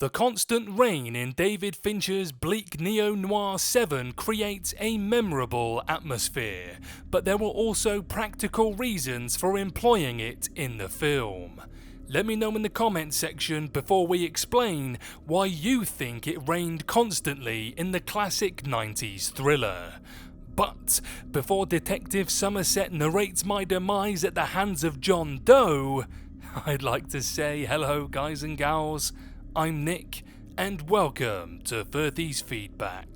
The constant rain in David Fincher's bleak neo-noir Seven creates a memorable atmosphere, but there were also practical reasons for employing it in the film. Let me know in the comments section before we explain why you think it rained constantly in the classic 90s thriller. But before Detective Somerset narrates my demise at the hands of John Doe, I'd like to say hello guys and gals. I'm Nick, and welcome to Furthy's Feedback.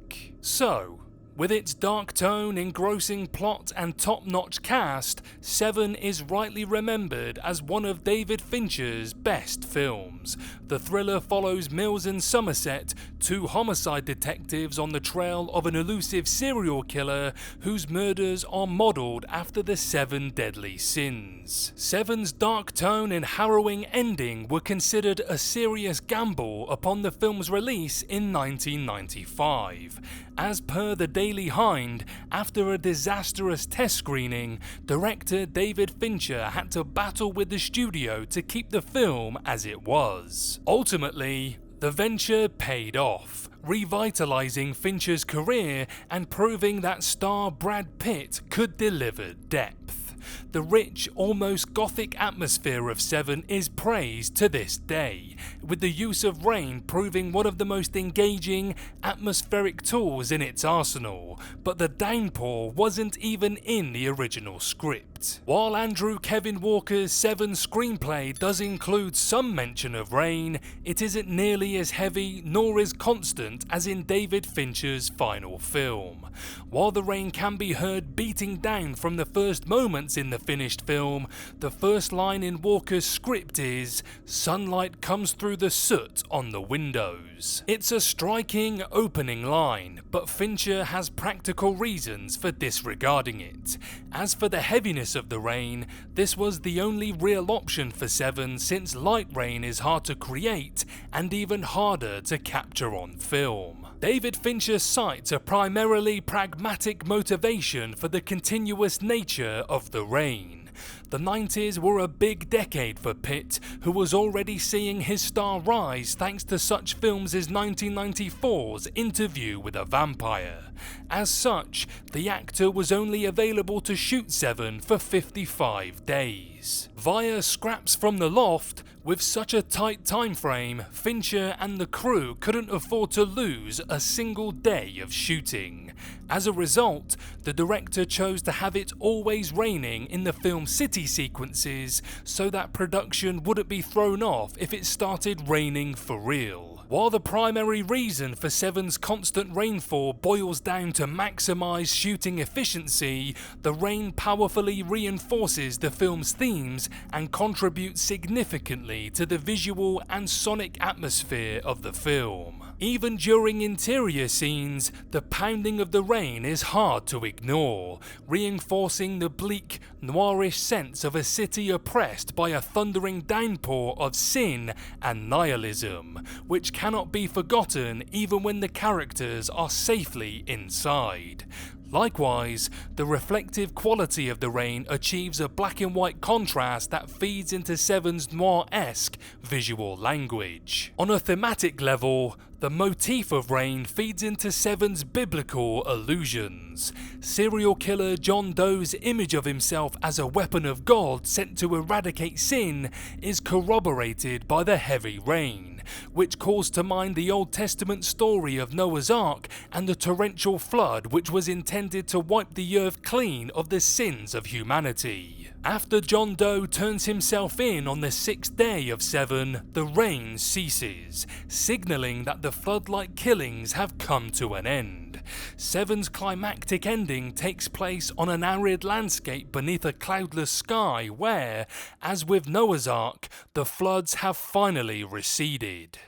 So, with its dark tone, engrossing plot, and top-notch cast, Seven is rightly remembered as one of David Fincher's best films. The thriller follows Mills and Somerset, two homicide detectives on the trail of an elusive serial killer whose murders are modelled after the seven deadly sins. Seven's dark tone and harrowing ending were considered a serious gamble upon the film's release in 1995. As per the Daily Hind, after a disastrous test screening, director David Fincher had to battle with the studio to keep the film as it was. Ultimately, the venture paid off, revitalizing Fincher's career and proving that star Brad Pitt could deliver depth. The rich, almost gothic atmosphere of Seven is praised to this day, with the use of rain proving one of the most engaging, atmospheric tools in its arsenal, but the downpour wasn't even in the original script. While Andrew Kevin Walker's Seven screenplay does include some mention of rain, it isn't nearly as heavy nor as constant as in David Fincher's final film. While the rain can be heard beating down from the first moments in the finished film, the first line in Walker's script is, "Sunlight comes through the soot on the windows." It's a striking opening line, but Fincher has practical reasons for disregarding it. As for the heaviness of the rain, this was the only real option for Seven, since light rain is hard to create and even harder to capture on film. David Fincher cites a primarily pragmatic motivation for the continuous nature of the rain. The 90s were a big decade for Pitt, who was already seeing his star rise thanks to such films as 1994's Interview with a Vampire. As such, the actor was only available to shoot Seven for 55 days. Via scraps from the loft, with such a tight time frame, Fincher and the crew couldn't afford to lose a single day of shooting. As a result, the director chose to have it always raining in the film's city sequences so that production wouldn't be thrown off if it started raining for real. While the primary reason for Seven's constant rainfall boils down to maximize shooting efficiency, the rain powerfully reinforces the film's themes and contributes significantly to the visual and sonic atmosphere of the film. Even during interior scenes, the pounding of the rain is hard to ignore, reinforcing the bleak, noirish sense of a city oppressed by a thundering downpour of sin and nihilism, which cannot be forgotten even when the characters are safely inside. Likewise, the reflective quality of the rain achieves a black and white contrast that feeds into Seven's noir-esque visual language. On a thematic level, the motif of rain feeds into Seven's biblical allusions. Serial killer John Doe's image of himself as a weapon of God sent to eradicate sin is corroborated by the heavy rain, which calls to mind the Old Testament story of Noah's Ark and the torrential flood which was intended to wipe the earth clean of the sins of humanity. After John Doe turns himself in on the sixth day of Seven, the rain ceases, signalling that the flood-like killings have come to an end. Seven's climactic ending takes place on an arid landscape beneath a cloudless sky where, as with Noah's Ark, the floods have finally receded.